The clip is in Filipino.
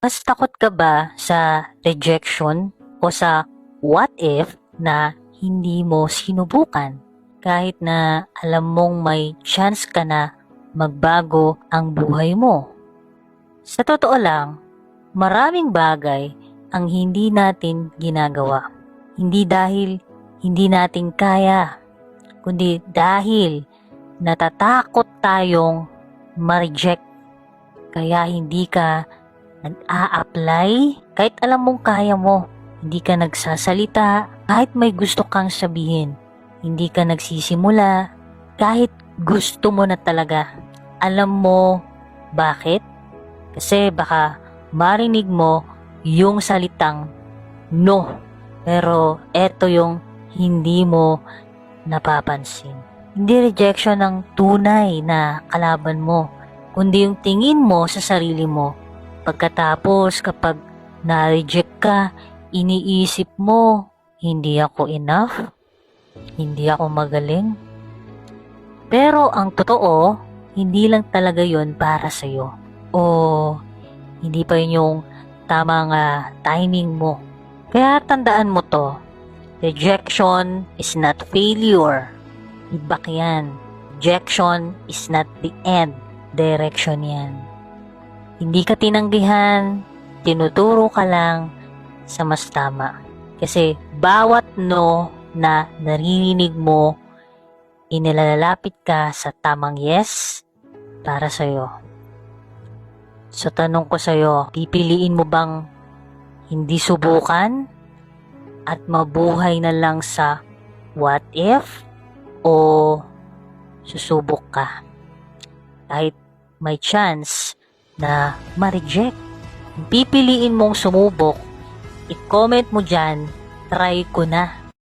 Mas takot ka ba sa rejection o sa what if na hindi mo sinubukan? Kahit na alam mong may chance ka na magbago ang buhay mo. Sa totoo lang, maraming bagay ang hindi natin ginagawa. Hindi dahil hindi natin kaya, kundi dahil natatakot tayong ma-reject. Kaya hindi ka nag-a-apply kahit alam mong kaya mo. Hindi ka nagsasalita kahit may gusto kang sabihin. Hindi ka nagsisimula kahit gusto mo na talaga. Alam mo bakit? Kasi baka marinig mo yung salitang no. Pero eto yung hindi mo napapansin. Hindi rejection ng tunay na kalaban mo, kundi yung tingin mo sa sarili mo. Pagkatapos kapag na-reject ka, iniisip mo, hindi ako enough, hindi ako magaling. Pero ang totoo, hindi lang talaga yon para sa'yo. O hindi pa yun yung tamang timing mo. Kaya tandaan mo to, rejection is not failure. Ibak yan. Rejection is not the end. Direction yan. Hindi ka tinanggihan, tinuturo ka lang sa mas tama. Kasi bawat no na naririnig mo, inilalapit ka sa tamang yes para sa'yo. So tanong ko sa'yo, pipiliin mo bang hindi subukan at mabuhay na lang sa what if o susubok ka? Kahit may chance na ma-reject. Pipiliin mong sumubok, i-comment mo dyan, try ko na.